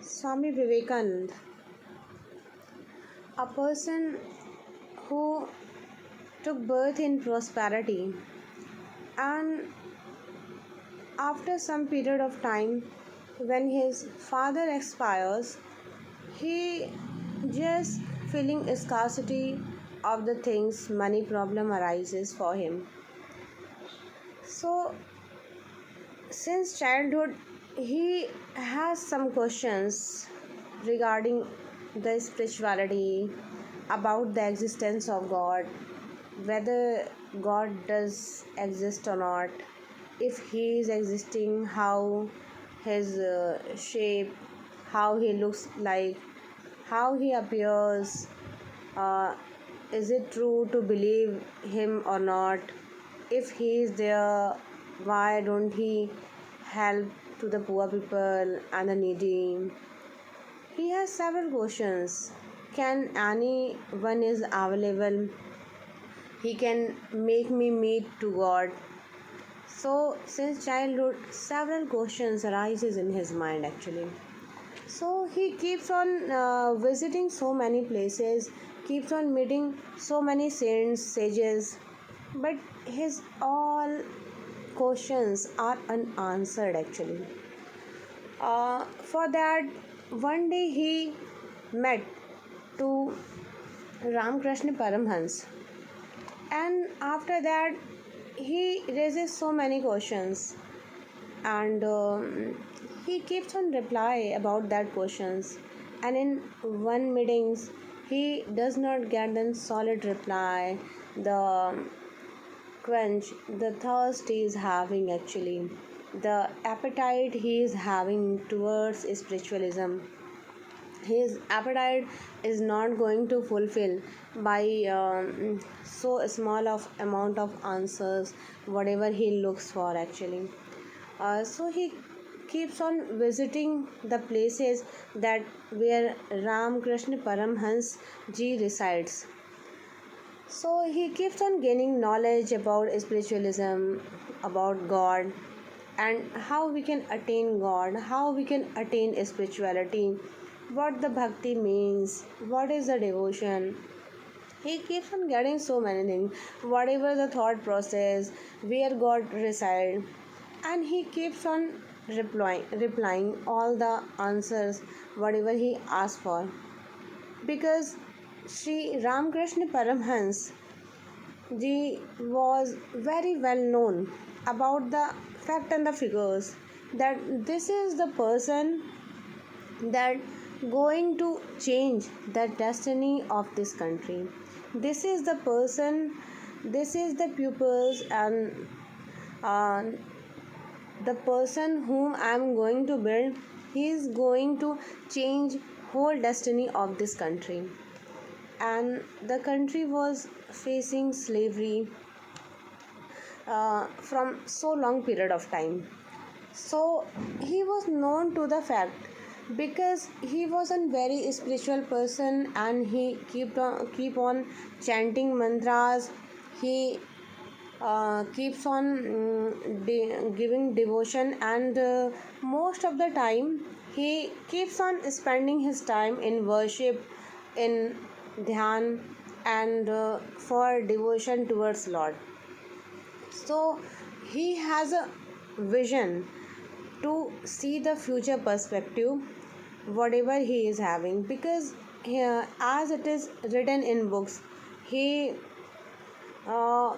Swami Vivekananda, a person who took birth in prosperity, and after some period of time, when his father expires, he just feeling scarcity of the things, money problem arises for him. So since childhood, he has some questions regarding the spirituality, about the existence of God, whether God does exist or not, if he is existing, how his shape, how he looks like, how he appears, uh, is it true to believe him or not? If he is there, why don't he help to the poor people and the needy? He has several questions. Can anyone is available? He can make me meet to God. So since childhood, several questions arises in his mind actually. So he keeps on visiting so many places, keeps on meeting so many saints, sages, but his all questions are unanswered actually. For that, one day he met to Ramakrishna Paramhans, and after that he raises so many questions, and he keeps on reply about that questions, and in one meetings he does not get a solid reply. The quench the thirst he is having actually, the appetite he is having towards spiritualism, his appetite is not going to fulfill by so small of amount of answers whatever he looks for actually. So he keeps on visiting the places that where Ramakrishna Paramhans ji resides. So he keeps on gaining knowledge about spiritualism, about God, and how we can attain God, how we can attain spirituality, what the bhakti means, what is the devotion. He keeps on getting so many things, whatever the thought process, where God resides, and he keeps on replying all the answers, whatever he asks for. Because Sri Ramakrishna Paramhans Ji was very well known about the fact and the figures that this is the person that going to change the destiny of this country. This is the person, this is the pupils, and uh, the person whom I am going to build, he is going to change whole destiny of this country. And the country was facing slavery from so long period of time. So he was known to the fact because he was a very spiritual person, and he keep on chanting mantras. He keeps on giving devotion, and most of the time he keeps on spending his time in worship, in dhyan, and for devotion towards Lord. So he has a vision to see the future perspective whatever he is having, because as it is written in books, he uh,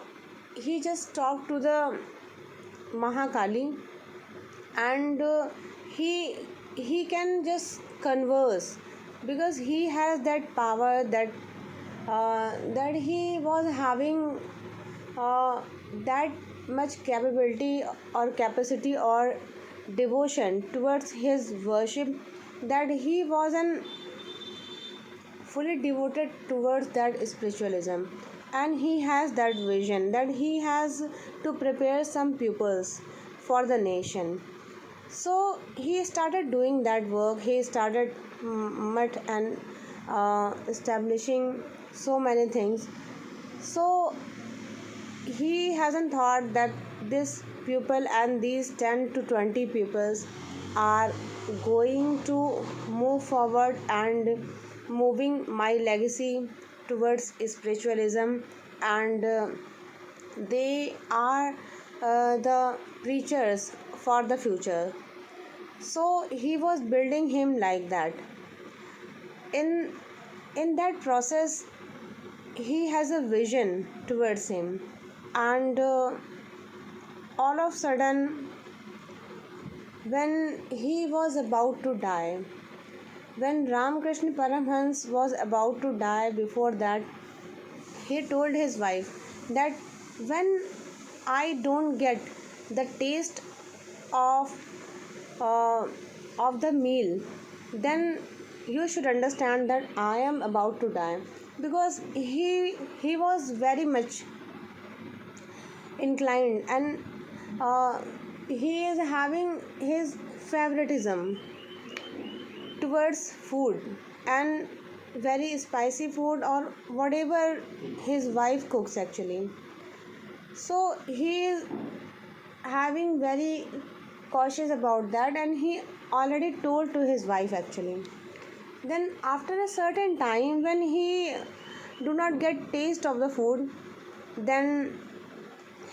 he just talked to the Mahakali, and he can just converse, because he has that power, that he was having uh, that much capability or capacity or devotion towards his worship, that he was an fully devoted towards that spiritualism, and he has that vision that he has to prepare some pupils for the nation. So he started doing that work. He started much and establishing so many things. So he hasn't thought that this pupil and these 10 to 20 pupils are going to move forward and moving my legacy towards spiritualism, and they are the preachers for the future. So he was building him like that. In in that process, he has a vision towards him, and all of a sudden, when he was about to die, when Ramakrishna Paramhans was about to die, before that, he told his wife that when I don't get the taste of uh, of the meal, then you should understand that I am about to die, because he was very much inclined, and uh, he is having his favoritism towards food, and very spicy food or whatever his wife cooks actually. So he is having very cautious about that, and he already told to his wife actually. Then after a certain time, when he do not get taste of the food, then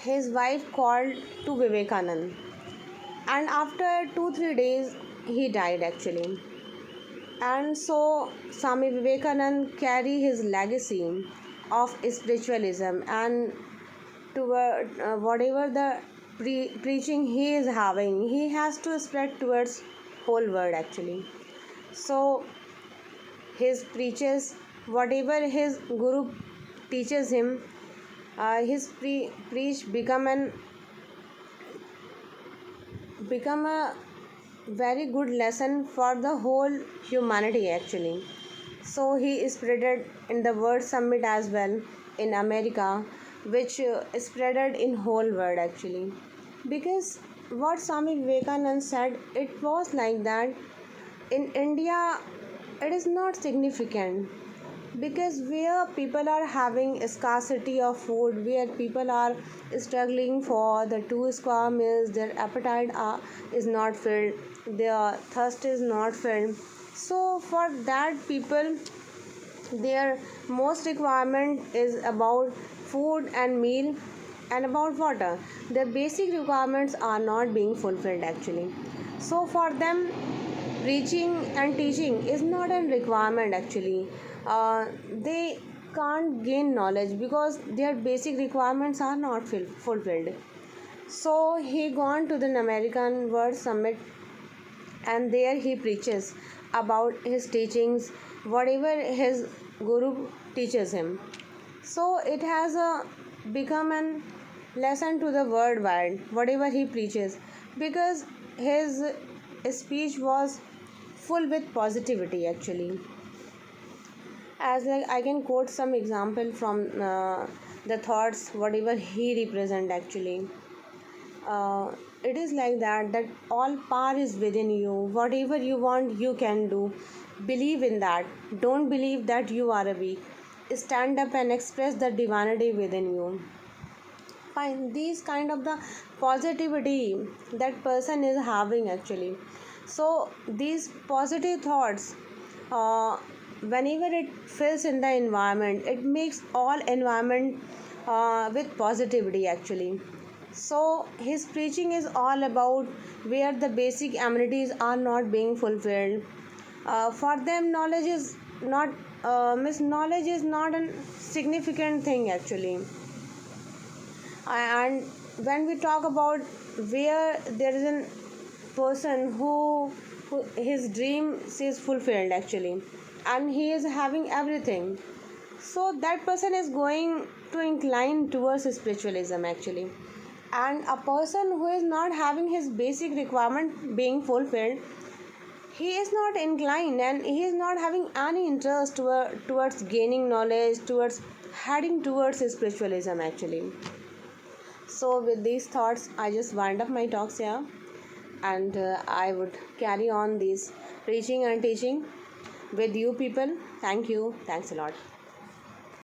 his wife called to Vivekanand, and after 2 3 days he died actually. And so Swami Vivekanand carry his legacy of spiritualism, and toward whatever the preaching he is having, he has to spread towards whole world actually. So his preaches whatever his guru teaches him, his preach become a very good lesson for the whole humanity actually. So he is spreaded in the World Summit as well in America, which spreaded in whole world actually. Because what Swami Vivekanand said, it was like that in India it is not significant, because where people are having scarcity of food, where people are struggling for the 2 square meals, their appetite is not filled, their thirst is not filled. So for that people, their most requirement is about food and meal, and about water. Their basic requirements are not being fulfilled actually. So for them, preaching and teaching is not a requirement actually. They can't gain knowledge because their basic requirements are not fulfilled. So he gone to the American World Summit, and there he preaches about his teachings, whatever his guru teaches him. So it has become an lesson to the worldwide whatever he preaches, because his speech was full with positivity actually. As like I can quote some example from the thoughts whatever he represent actually. It is like that all power is within you, whatever you want you can do. Believe in that, don't believe that you are a weak. Stand up and express the divinity within you. Fine, these kind of the positivity that person is having actually. So these positive thoughts, uh, whenever it fills in the environment, it makes all environment with positivity actually. So his preaching is all about where the basic amenities are not being fulfilled. For them, knowledge is not knowledge is not a significant thing actually. And when we talk about where there is a person who his dream is fulfilled actually, and he is having everything, so that person is going to incline towards spiritualism actually. And a person who is not having his basic requirement being fulfilled, he is not inclined, and he is not having any interest towards gaining knowledge, towards heading towards spiritualism actually. So, with these thoughts, I just wind up my talks here, and I would carry on these preaching and teaching with you people. Thank you. Thanks a lot.